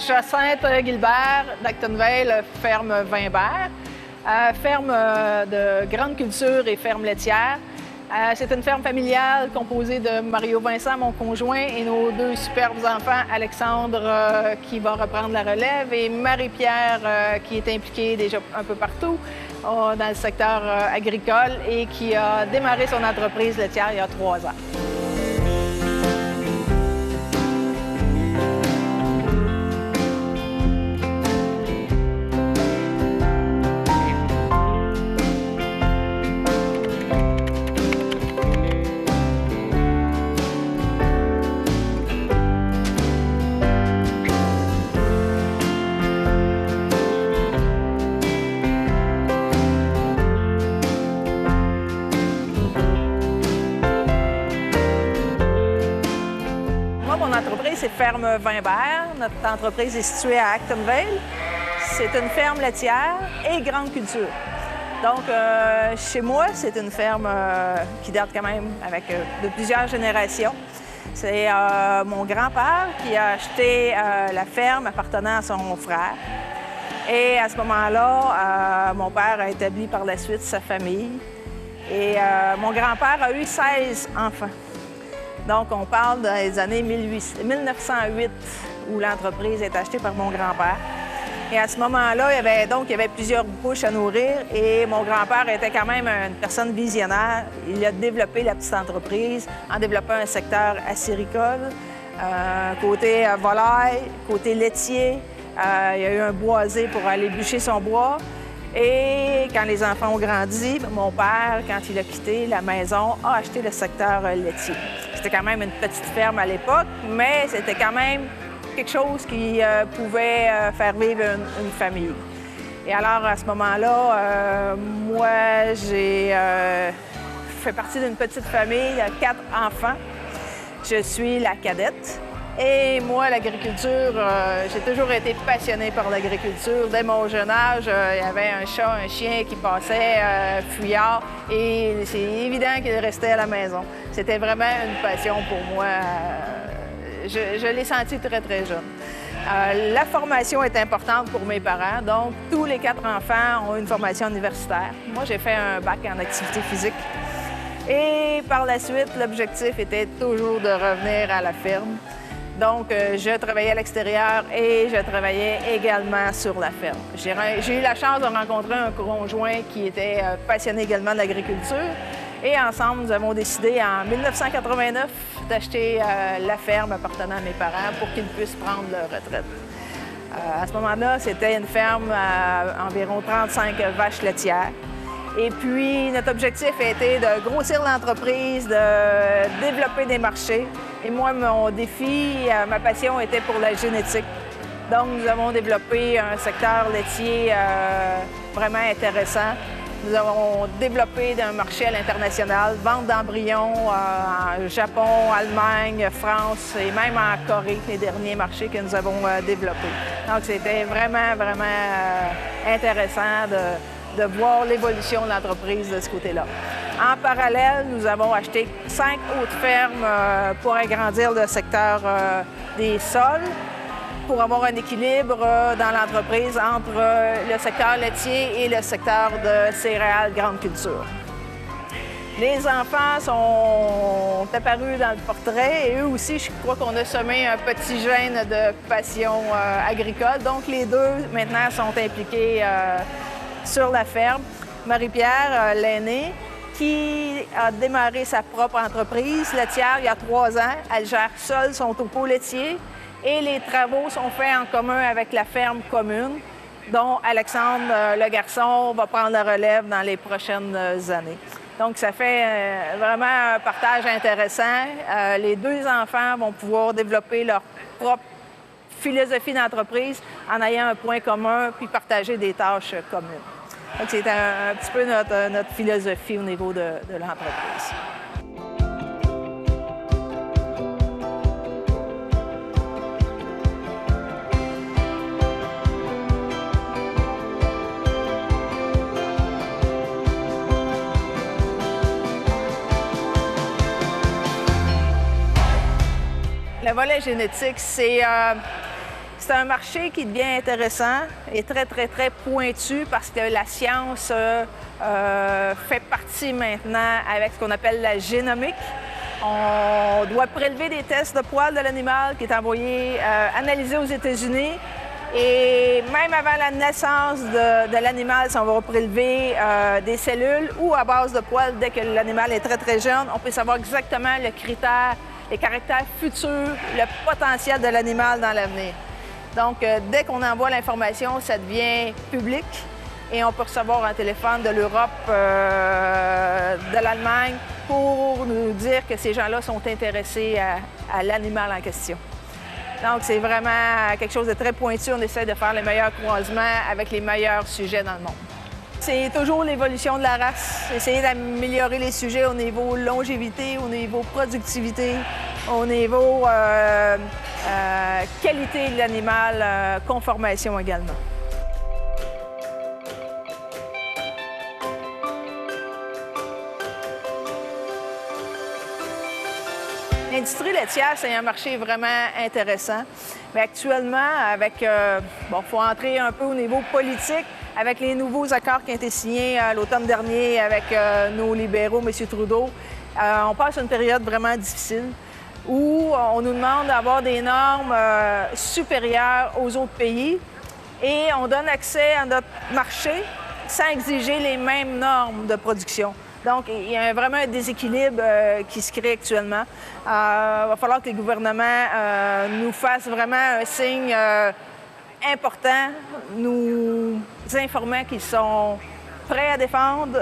Jacinthe Gilbert d'Actonville, ferme Vimbert, ferme de grande culture et ferme laitière. C'est une ferme familiale composée de Mario Vincent, mon conjoint, et nos deux superbes enfants, Alexandre qui va reprendre la relève et Marie-Pierre qui est impliquée déjà un peu partout dans le secteur agricole et qui a démarré son entreprise laitière il y a 3 ans. Mon entreprise, c'est Ferme Vimbert. Notre entreprise est située à Actonville. C'est une ferme laitière et grande culture. Donc, chez moi, c'est une ferme qui date quand même de plusieurs générations. C'est mon grand-père qui a acheté la ferme appartenant à son frère. Et à ce moment-là, mon père a établi par la suite sa famille. Et mon grand-père a eu 16 enfants. Donc, on parle des années 1908 où l'entreprise est achetée par mon grand-père. Et à ce moment-là, il y avait plusieurs bouches à nourrir et mon grand-père était quand même une personne visionnaire. Il a développé la petite entreprise en développant un secteur acéricole, côté volaille, côté laitier. Il y a eu un boisé pour aller bûcher son bois. Et quand les enfants ont grandi, mon père, quand il a quitté la maison, a acheté le secteur laitier. C'était quand même une petite ferme à l'époque, mais c'était quand même quelque chose qui pouvait faire vivre une famille. Et alors, à ce moment-là, moi, j'ai fait partie d'une petite famille, 4 enfants. Je suis la cadette. Et moi, l'agriculture, j'ai toujours été passionnée par l'agriculture. Dès mon jeune âge, il y avait un chat, un chien qui passait fuyard et c'est évident qu'il restait à la maison. C'était vraiment une passion pour moi. Je l'ai senti très, très jeune. La formation est importante pour mes parents, donc tous les 4 enfants ont une formation universitaire. Moi, j'ai fait un bac en activité physique. Et par la suite, l'objectif était toujours de revenir à la ferme. Donc, je travaillais à l'extérieur et je travaillais également sur la ferme. J'ai eu la chance de rencontrer un conjoint qui était passionné également de l'agriculture. Et ensemble, nous avons décidé en 1989 d'acheter la ferme appartenant à mes parents pour qu'ils puissent prendre leur retraite. À ce moment-là, c'était une ferme à environ 35 vaches laitières. Et puis, notre objectif a été de grossir l'entreprise, de développer des marchés. Et moi, mon défi, ma passion était pour la génétique. Donc, nous avons développé un secteur laitier vraiment intéressant. Nous avons développé un marché à l'international, vente d'embryons en Japon, Allemagne, France et même en Corée, les derniers marchés que nous avons développés. Donc, c'était vraiment, vraiment intéressant de voir l'évolution de l'entreprise de ce côté-là. En parallèle, nous avons acheté 5 autres fermes pour agrandir le secteur des sols, pour avoir un équilibre dans l'entreprise entre le secteur laitier et le secteur de céréales grande culture. Les enfants sont apparus dans le portrait et eux aussi, je crois qu'on a semé un petit gène de passion agricole. Donc, les deux, maintenant, sont impliqués sur la ferme. Marie-Pierre, l'aînée, qui a démarré sa propre entreprise laitière il y a 3 ans. Elle gère seule son topo laitier et les travaux sont faits en commun avec la ferme commune, dont Alexandre, le garçon, va prendre la relève dans les prochaines années. Donc, ça fait vraiment un partage intéressant. Les 2 enfants vont pouvoir développer leur propre philosophie d'entreprise en ayant un point commun puis partager des tâches communes. Donc, c'est un petit peu notre philosophie au niveau de l'entreprise. Le volet génétique, c'est C'est un marché qui devient intéressant et très, très, très pointu parce que la science fait partie maintenant avec ce qu'on appelle la génomique. On doit prélever des tests de poils de l'animal qui est envoyé analyser aux États-Unis. Et même avant la naissance de l'animal, si on va prélever des cellules ou à base de poils, dès que l'animal est très, très jeune, on peut savoir exactement les caractères futurs, le potentiel de l'animal dans l'avenir. Donc, dès qu'on envoie l'information, ça devient public et on peut recevoir un téléphone de l'Europe, de l'Allemagne, pour nous dire que ces gens-là sont intéressés à l'animal en question. Donc, c'est vraiment quelque chose de très pointu. On essaie de faire les meilleurs croisements avec les meilleurs sujets dans le monde. C'est toujours l'évolution de la race, essayer d'améliorer les sujets au niveau longévité, au niveau productivité, au niveau qualité de l'animal, conformation également. L'industrie laitière, c'est un marché vraiment intéressant. Mais actuellement, il faut entrer un peu au niveau politique, avec les nouveaux accords qui ont été signés l'automne dernier avec nos libéraux, M. Trudeau. On passe une période vraiment difficile où on nous demande d'avoir des normes supérieures aux autres pays et on donne accès à notre marché sans exiger les mêmes normes de production. Donc, il y a vraiment un déséquilibre qui se crée actuellement. Il va falloir que les gouvernements nous fassent vraiment un signe important, nous informant qu'ils sont prêts à défendre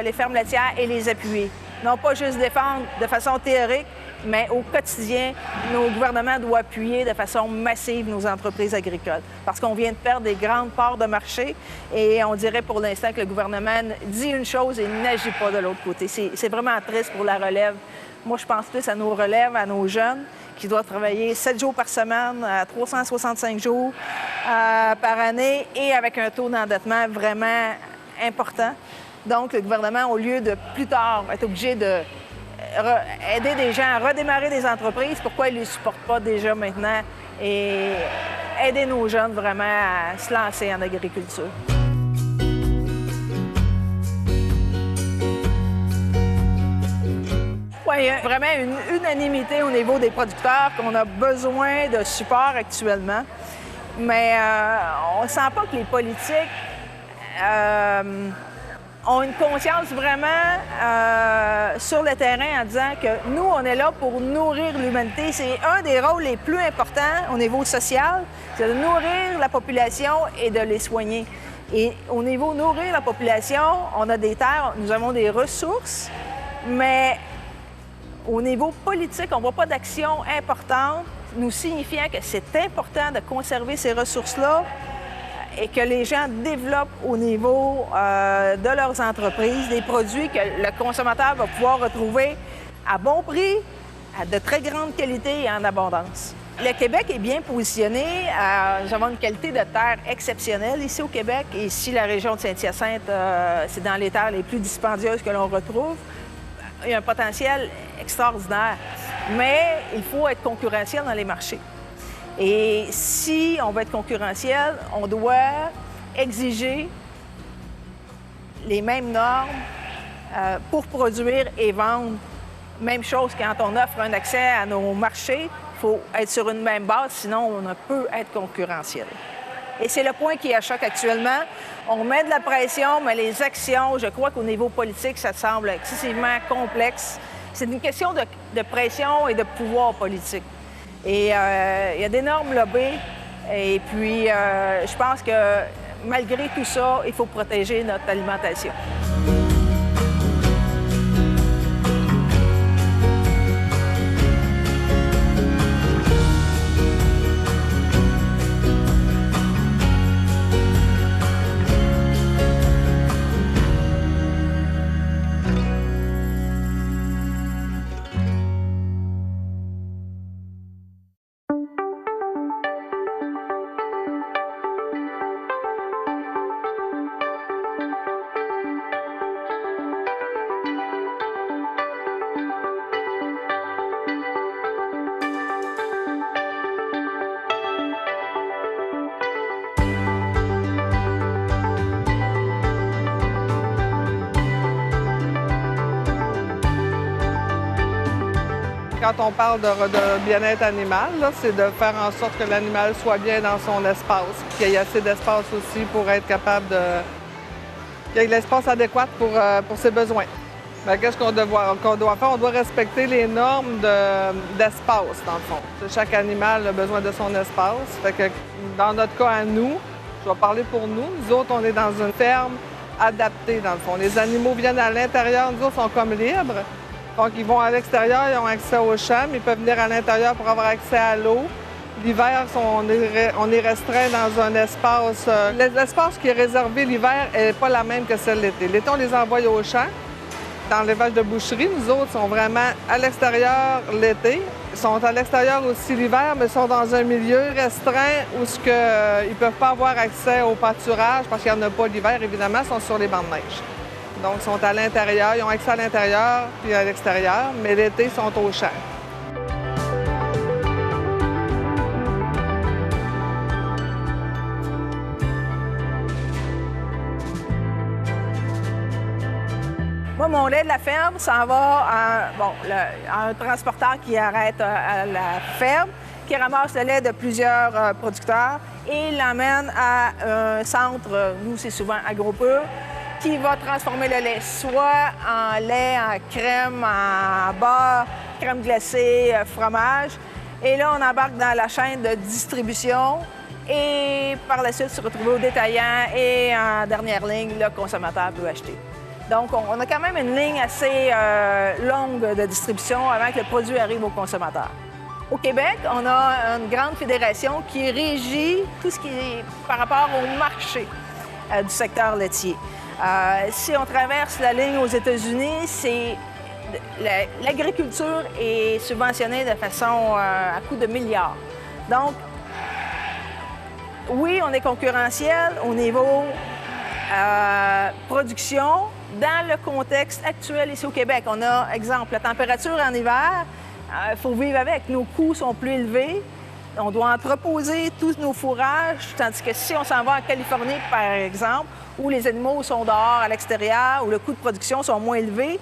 les fermes laitières et les appuyer. Non pas juste défendre de façon théorique, mais au quotidien, nos gouvernements doivent appuyer de façon massive nos entreprises agricoles. Parce qu'on vient de perdre des grandes parts de marché et on dirait pour l'instant que le gouvernement dit une chose et n'agit pas de l'autre côté. C'est vraiment triste pour la relève. Moi, je pense plus à nos relèves, à nos jeunes qui doivent travailler 7 jours par semaine, 365 jours par année et avec un taux d'endettement vraiment important. Donc, le gouvernement, au lieu de plus tard être obligé de aider des gens à redémarrer des entreprises, pourquoi ils ne les supportent pas déjà maintenant et aider nos jeunes vraiment à se lancer en agriculture? Oui, il y a vraiment une unanimité au niveau des producteurs qu'on a besoin de support actuellement. Mais on ne sent pas que les politiques ont une conscience vraiment sur le terrain en disant que nous, on est là pour nourrir l'humanité. C'est un des rôles les plus importants au niveau social, c'est de nourrir la population et de les soigner. Et au niveau nourrir la population, on a des terres, nous avons des ressources, mais au niveau politique, on ne voit pas d'action importante nous signifiant que c'est important de conserver ces ressources-là et que les gens développent au niveau de leurs entreprises des produits que le consommateur va pouvoir retrouver à bon prix, à de très grande qualité et en abondance. Le Québec est bien positionné. Nous avons une qualité de terre exceptionnelle ici au Québec. Et ici, la région de Saint-Hyacinthe, c'est dans les terres les plus dispendieuses que l'on retrouve. Il y a un potentiel extraordinaire, mais il faut être concurrentiel dans les marchés. Et si on veut être concurrentiel, on doit exiger les mêmes normes pour produire et vendre. Même chose quand on offre un accès à nos marchés, il faut être sur une même base, sinon on ne peut être concurrentiel. Et c'est le point qui est à choc actuellement. On met de la pression, mais les actions, je crois qu'au niveau politique, ça semble excessivement complexe. C'est une question de pression et de pouvoir politique. Et il y a d'énormes lobbies. Et puis, je pense que malgré tout ça, il faut protéger notre alimentation. Quand on parle de bien-être animal, c'est de faire en sorte que l'animal soit bien dans son espace, qu'il y ait assez d'espace aussi pour être capable de... qu'il y ait l'espace adéquat pour ses besoins. Qu'est-ce qu'on doit faire? On doit respecter les normes d'espace, dans le fond. Chaque animal a besoin de son espace. Fait que dans notre cas à nous, je vais parler pour nous, nous autres, on est dans une ferme adaptée, dans le fond. Les animaux viennent à l'intérieur, nous autres, sont comme libres. Donc, ils vont à l'extérieur, ils ont accès au champ, mais ils peuvent venir à l'intérieur pour avoir accès à l'eau. L'hiver, on est restreint dans un espace... L'espace qui est réservé l'hiver n'est pas la même que celle l'été. L'été, on les envoie au champ. Dans l'élevage de boucherie, nous autres, sont vraiment à l'extérieur l'été. Ils sont à l'extérieur aussi l'hiver, mais sont dans un milieu restreint où ils ne peuvent pas avoir accès au pâturage parce qu'il n'y en a pas l'hiver, évidemment, ils sont sur les bancs de neige. Donc, ils sont à l'intérieur, ils ont accès à l'intérieur puis à l'extérieur, mais l'été, ils sont au champ. Moi, mon lait de la ferme s'en va à un transporteur qui arrête à la ferme, qui ramasse le lait de plusieurs producteurs et l'emmène à un centre, nous, c'est souvent AgroPur, qui va transformer le lait soit en lait, en crème, en beurre, crème glacée, fromage. Et là, on embarque dans la chaîne de distribution et par la suite se retrouver au détaillant et en dernière ligne, le consommateur peut acheter. Donc, on a quand même une ligne assez longue de distribution avant que le produit arrive au consommateur. Au Québec, on a une grande fédération qui régit tout ce qui est par rapport au marché du secteur laitier. Si on traverse la ligne aux États-Unis, l'agriculture est subventionnée de façon à coût de milliards. Donc, oui, on est concurrentiel au niveau production. Dans le contexte actuel ici au Québec, on a, exemple, la température en hiver, il faut vivre avec. Nos coûts sont plus élevés. On doit entreposer tous nos fourrages, tandis que si on s'en va en Californie, par exemple, où les animaux sont dehors, à l'extérieur, où le coût de production sont moins élevés,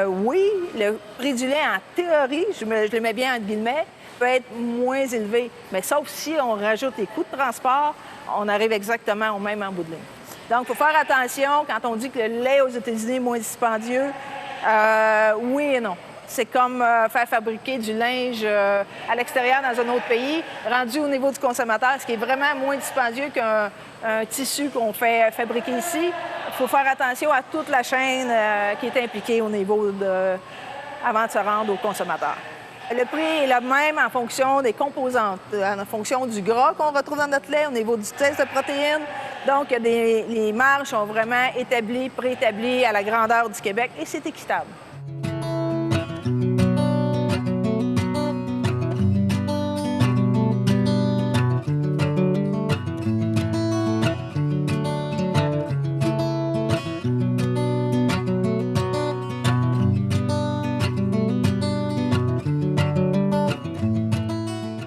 oui, le prix du lait, en théorie, je le mets bien entre guillemets, peut être moins élevé. Mais sauf si on rajoute les coûts de transport, on arrive exactement au même en bout de ligne. Donc, il faut faire attention quand on dit que le lait aux États-Unis est moins dispendieux. Oui et non. C'est comme faire fabriquer du linge à l'extérieur dans un autre pays, rendu au niveau du consommateur, ce qui est vraiment moins dispendieux qu'un tissu qu'on fait fabriquer ici. Il faut faire attention à toute la chaîne qui est impliquée au niveau avant de se rendre au consommateur. Le prix est le même en fonction des composantes, en fonction du gras qu'on retrouve dans notre lait, au niveau du test de protéines. Donc, les marges sont vraiment établies, préétablies à la grandeur du Québec et c'est équitable.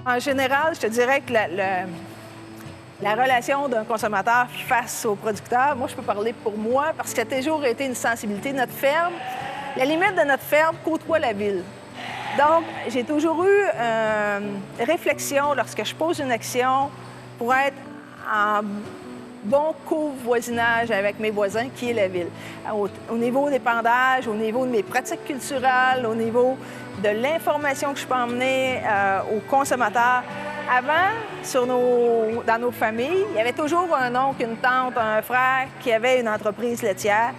En général, je te dirais que la relation d'un consommateur face au producteur, moi, je peux parler pour moi parce que ça a toujours été une sensibilité de notre ferme. La limite de notre ferme côtoie la ville. Donc, j'ai toujours eu une réflexion lorsque je pose une action pour être en bon covoisinage avec mes voisins, qui est la ville. Au niveau des pendages, au niveau de mes pratiques culturelles, au niveau de l'information que je peux emmener aux consommateurs. Avant, dans nos familles, il y avait toujours un oncle, une tante, un frère qui avait une entreprise laitière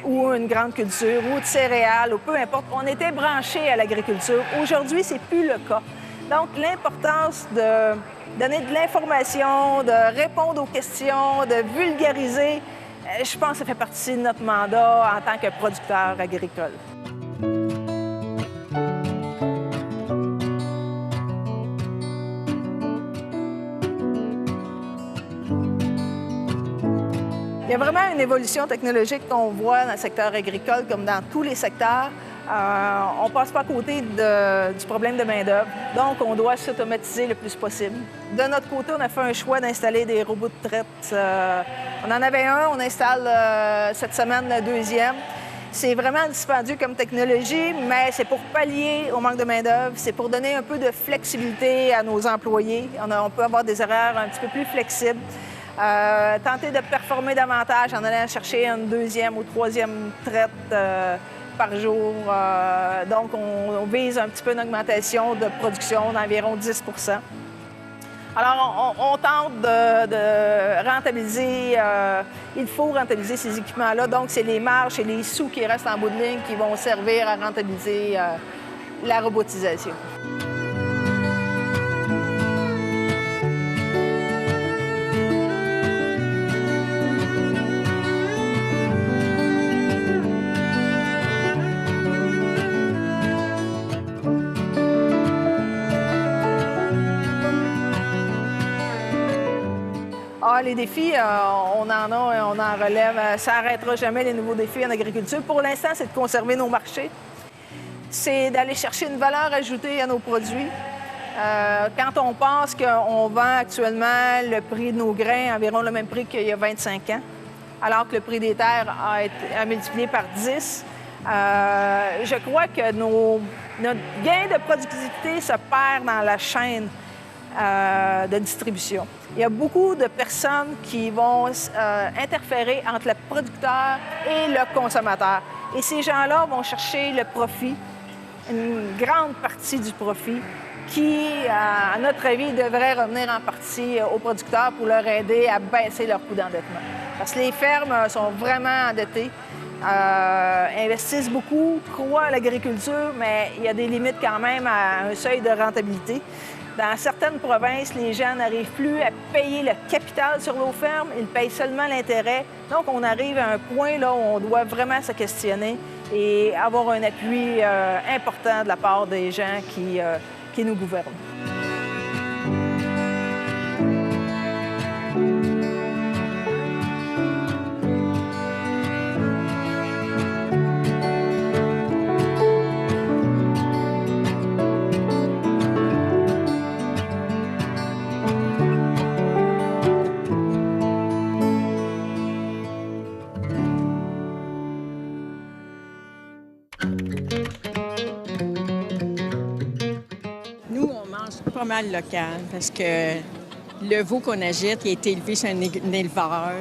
ou une grande culture ou de céréales ou peu importe. On était branchés à l'agriculture. Aujourd'hui, c'est plus le cas. Donc, l'importance de donner de l'information, de répondre aux questions, de vulgariser, je pense que ça fait partie de notre mandat en tant que producteur agricole. Il y a vraiment une évolution technologique qu'on voit dans le secteur agricole comme dans tous les secteurs. On ne passe pas à côté du problème de main-d'œuvre, donc on doit s'automatiser le plus possible. De notre côté, on a fait un choix d'installer des robots de traite. On en avait un, on installe cette semaine le deuxième. C'est vraiment dispendieux comme technologie, mais c'est pour pallier au manque de main-d'œuvre, c'est pour donner un peu de flexibilité à nos employés. On peut avoir des horaires un petit peu plus flexibles. Tenter de performer davantage en allant chercher une deuxième ou troisième traite par jour. Donc, on vise un petit peu une augmentation de production d'environ 10 %. Alors, on tente de rentabiliser, il faut rentabiliser ces équipements-là. Donc, c'est les marges et les sous qui restent en bout de ligne qui vont servir à rentabiliser la robotisation. Ah, les défis, on en a et on en relève. Ça n'arrêtera jamais, les nouveaux défis en agriculture. Pour l'instant, c'est de conserver nos marchés. C'est d'aller chercher une valeur ajoutée à nos produits. Quand on pense qu'on vend actuellement le prix de nos grains environ le même prix qu'il y a 25 ans, alors que le prix des terres a multiplié par 10, je crois que notre gain de productivité se perd dans la chaîne de distribution. Il y a beaucoup de personnes qui vont interférer entre le producteur et le consommateur. Et ces gens-là vont chercher le profit, une grande partie du profit, qui, à notre avis, devrait revenir en partie aux producteurs pour leur aider à baisser leur coût d'endettement. Parce que les fermes sont vraiment endettées, investissent beaucoup, croient à l'agriculture, mais il y a des limites quand même à un seuil de rentabilité. Dans certaines provinces, les gens n'arrivent plus à payer le capital sur nos fermes, ils payent seulement l'intérêt. Donc, on arrive à un point là où on doit vraiment se questionner et avoir un appui important de la part des gens qui nous gouvernent. Pas mal local parce que le veau qu'on achète, il a été élevé chez un éleveur.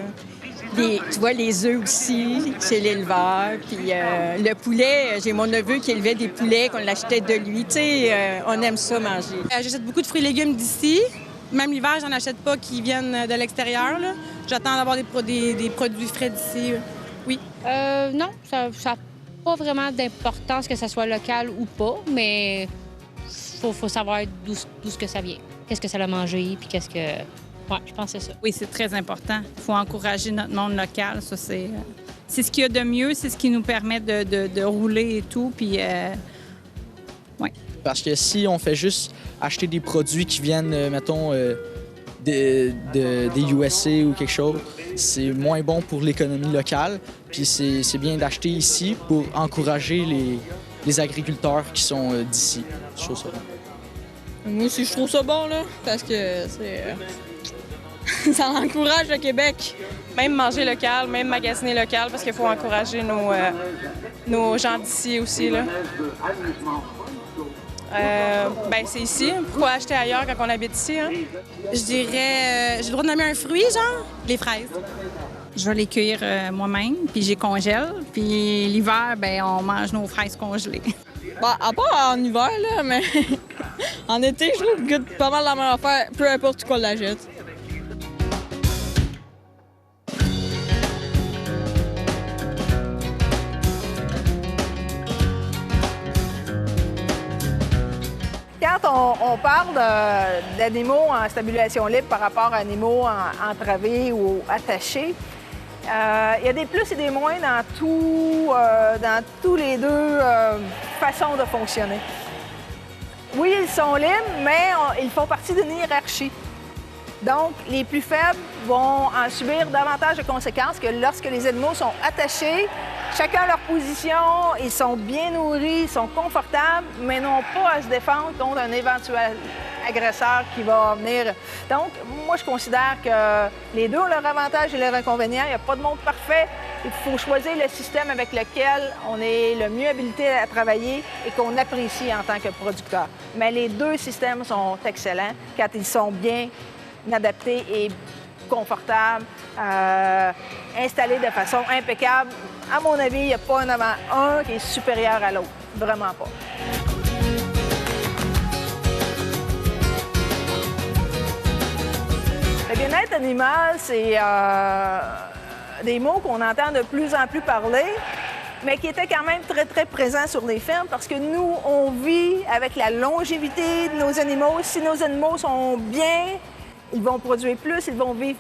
Tu vois, les œufs aussi, c'est l'éleveur. Puis le poulet, j'ai mon neveu qui élevait des poulets, qu'on l'achetait de lui. Tu sais, on aime ça manger. J'achète beaucoup de fruits et légumes d'ici. Même l'hiver, j'en achète pas qui viennent de l'extérieur. J'attends d'avoir des produits frais d'ici. Oui. Non, ça n'a pas vraiment d'importance que ça soit local ou pas, mais faut savoir d'où ce que ça vient. Qu'est-ce que ça a mangé, puis qu'est-ce que... Ouais, je pense que c'est ça. Oui, c'est très important. Il faut encourager notre monde local. Ça, c'est ce qu'il y a de mieux, c'est ce qui nous permet de rouler et tout. Puis, ouais. Parce que si on fait juste acheter des produits qui viennent, mettons, des USA ou quelque chose, c'est moins bon pour l'économie locale. Puis c'est bien d'acheter ici pour encourager les agriculteurs qui sont d'ici. Je trouve ça bon. Moi aussi, je trouve ça bon, là, parce que ça encourage le Québec. Même manger local, même magasiner local, parce qu'il faut encourager nos gens d'ici aussi, là. Ben c'est ici. Pourquoi acheter ailleurs quand on habite ici, hein? Je dirais, j'ai le droit de nommer un fruit, genre? Les fraises. Je vais les cueillir moi-même, puis j'ai congèle. Puis l'hiver, ben on mange nos fraises congelées. Bah, à part en hiver, là, mais en été, je trouve que goûte pas mal la même affaire, peu importe quoi la jette. Quand on parle d'animaux en stabulation libre par rapport à animaux entravés ou attachés, il y a des plus et des moins dans tous les deux façons de fonctionner. Oui, ils sont libres, mais ils font partie d'une hiérarchie. Donc, les plus faibles vont en subir davantage de conséquences que lorsque les animaux sont attachés, chacun à leur position, ils sont bien nourris, ils sont confortables, mais n'ont pas à se défendre contre un éventuel agresseur qui va venir. Donc, moi, je considère que les deux ont leurs avantages et leurs inconvénients. Il n'y a pas de monde parfait. Il faut choisir le système avec lequel on est le mieux habilité à travailler et qu'on apprécie en tant que producteur. Mais les deux systèmes sont excellents quand ils sont bien adaptés et confortables, installés de façon impeccable. À mon avis, il n'y a pas un qui est supérieur à l'autre. Vraiment pas. Le bien-être animal, c'est des mots qu'on entend de plus en plus parler, mais qui étaient quand même très, très présents sur les fermes parce que nous, on vit avec la longévité de nos animaux. Si nos animaux sont bien, ils vont produire plus, ils vont vivre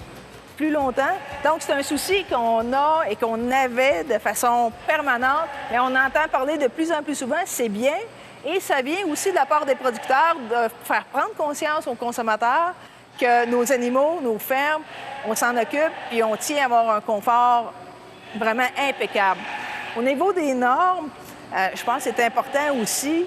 plus longtemps. Donc, c'est un souci qu'on a et qu'on avait de façon permanente, mais on entend parler de plus en plus souvent, c'est bien. Et ça vient aussi de la part des producteurs de faire prendre conscience aux consommateurs que nos animaux, nos fermes, on s'en occupe et on tient à avoir un confort vraiment impeccable. Au niveau des normes, je pense que c'est important aussi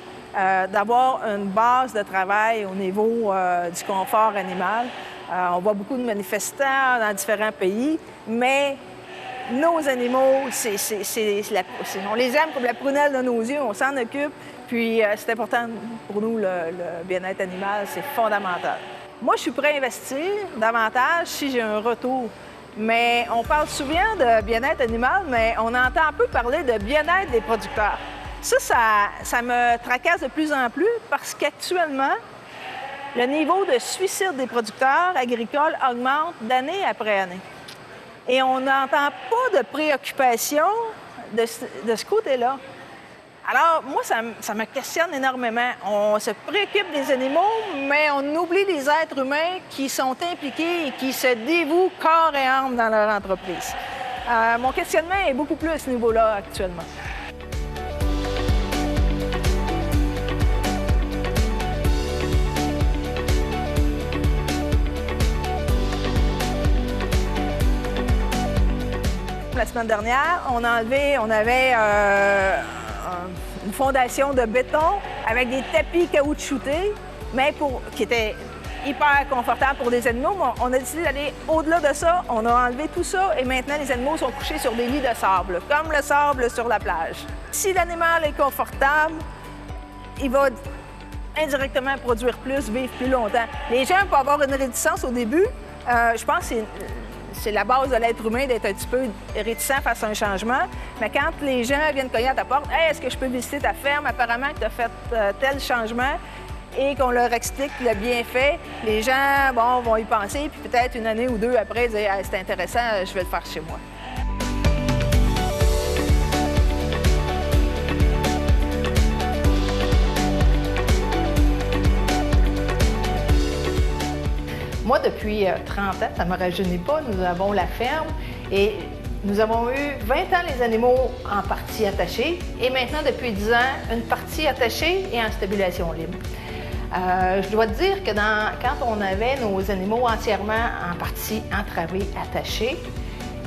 d'avoir une base de travail au niveau du confort animal. On voit beaucoup de manifestants dans différents pays, mais nos animaux, on les aime comme la prunelle de nos yeux, on s'en occupe, puis c'est important pour nous, le bien-être animal, c'est fondamental. Moi, je suis prêt à investir davantage si j'ai un retour. Mais on parle souvent de bien-être animal, mais on entend peu parler de bien-être des producteurs. Ça me tracasse de plus en plus parce qu'actuellement, le niveau de suicide des producteurs agricoles augmente d'année après année. Et on n'entend pas de préoccupation de ce côté-là. Alors, moi, ça me questionne énormément. On se préoccupe des animaux, mais on oublie les êtres humains qui sont impliqués et qui se dévouent corps et âme dans leur entreprise. Mon questionnement est beaucoup plus à ce niveau-là actuellement. La semaine dernière, on avait une fondation de béton avec des tapis caoutchoutés, mais qui étaient hyper confortables pour les animaux. On a décidé d'aller au-delà de ça. On a enlevé tout ça et maintenant, les animaux sont couchés sur des lits de sable, comme le sable sur la plage. Si l'animal est confortable, il va indirectement produire plus, vivre plus longtemps. Les gens peuvent avoir une réticence au début. Je pense que c'est la base de l'être humain d'être un petit peu réticent face à un changement. Mais quand les gens viennent cogner à ta porte, hey, est-ce que je peux visiter ta ferme? Apparemment que tu as fait tel changement et qu'on leur explique le bienfait, les gens vont y penser, puis peut-être une année ou deux après, dire hey, c'est intéressant, je vais le faire chez moi. Moi, depuis 30 ans, ça ne me rajeunit pas, nous avons la ferme et nous avons eu 20 ans les animaux en partie attachés et maintenant, depuis 10 ans, une partie attachée et en stabulation libre. Je dois te dire que quand on avait nos animaux entièrement en partie entravés, attachés,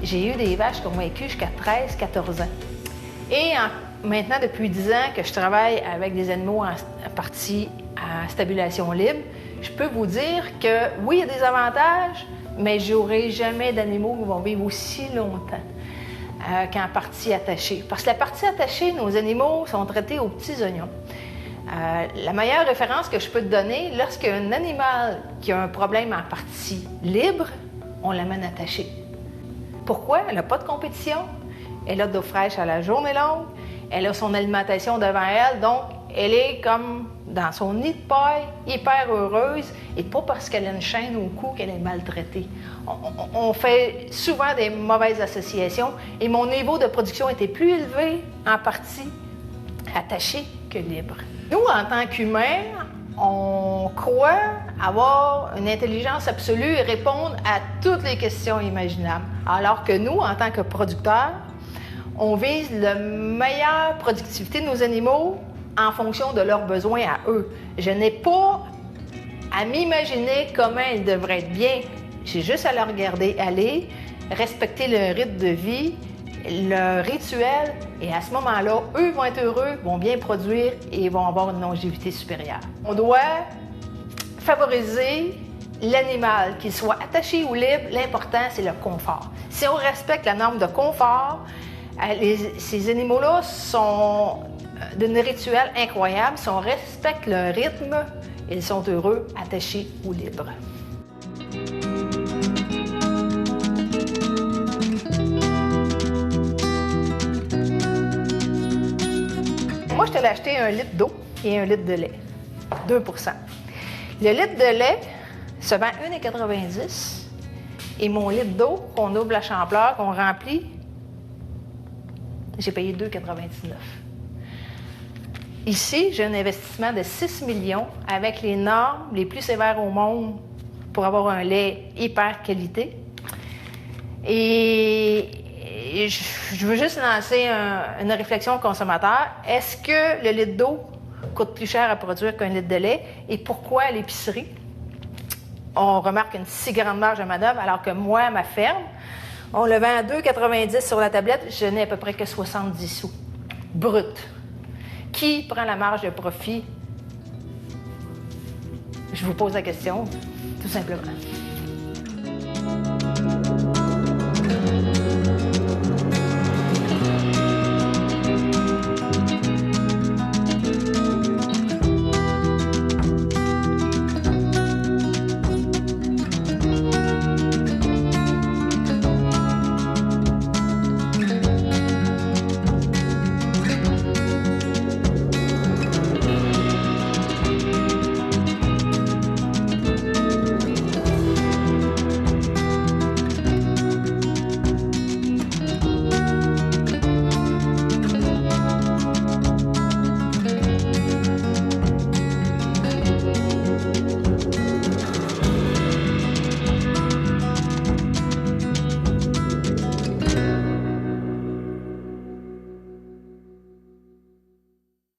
j'ai eu des vaches qui ont vécu jusqu'à 13-14 ans. Et maintenant, depuis 10 ans que je travaille avec des animaux en partie en stabulation libre, je peux vous dire que oui, il y a des avantages, mais j'aurai jamais d'animaux qui vont vivre aussi longtemps qu'en partie attachée. Parce que la partie attachée, nos animaux sont traités aux petits oignons. La meilleure référence que je peux te donner, lorsqu'un animal qui a un problème en partie libre, on l'amène attaché. Pourquoi? Elle n'a pas de compétition, elle a de l'eau fraîche à la journée longue, elle a son alimentation devant elle, donc elle est comme dans son nid de paille, hyper heureuse, et pas parce qu'elle a une chaîne au cou qu'elle est maltraitée. On fait souvent des mauvaises associations, et mon niveau de production était plus élevé en partie attaché que libre. Nous, en tant qu'humains, on croit avoir une intelligence absolue et répondre à toutes les questions imaginables. Alors que nous, en tant que producteurs, on vise la meilleure productivité de nos animaux en fonction de leurs besoins à eux. Je n'ai pas à m'imaginer comment ils devraient être bien. J'ai juste à la regarder aller, respecter le rythme de vie, le rituel, et à ce moment-là, eux vont être heureux, vont bien produire et vont avoir une longévité supérieure. On doit favoriser l'animal, qu'il soit attaché ou libre. L'important, c'est le confort. Si on respecte la norme de confort, ces animaux-là sont d'un rituel incroyable. Si on respecte le rythme, ils sont heureux, attachés ou libres. Moi, je t'ai acheté 1 litre d'eau et 1 litre de lait, 2 %. Le litre de lait se vend 1,90 $. Et mon litre d'eau, qu'on ouvre la champleur, qu'on remplit, j'ai payé 2,99 $. Ici, j'ai un investissement de 6 millions avec les normes les plus sévères au monde pour avoir un lait hyper qualité. Et je veux juste lancer une réflexion au consommateur. Est-ce que le litre d'eau coûte plus cher à produire qu'un litre de lait? Et pourquoi à l'épicerie, on remarque une si grande marge de manœuvre, alors que moi, à ma ferme, on le vend à 2,90 sur la tablette, je n'ai à peu près que 70 sous, brut. Qui prend la marge de profit? Je vous pose la question, tout simplement.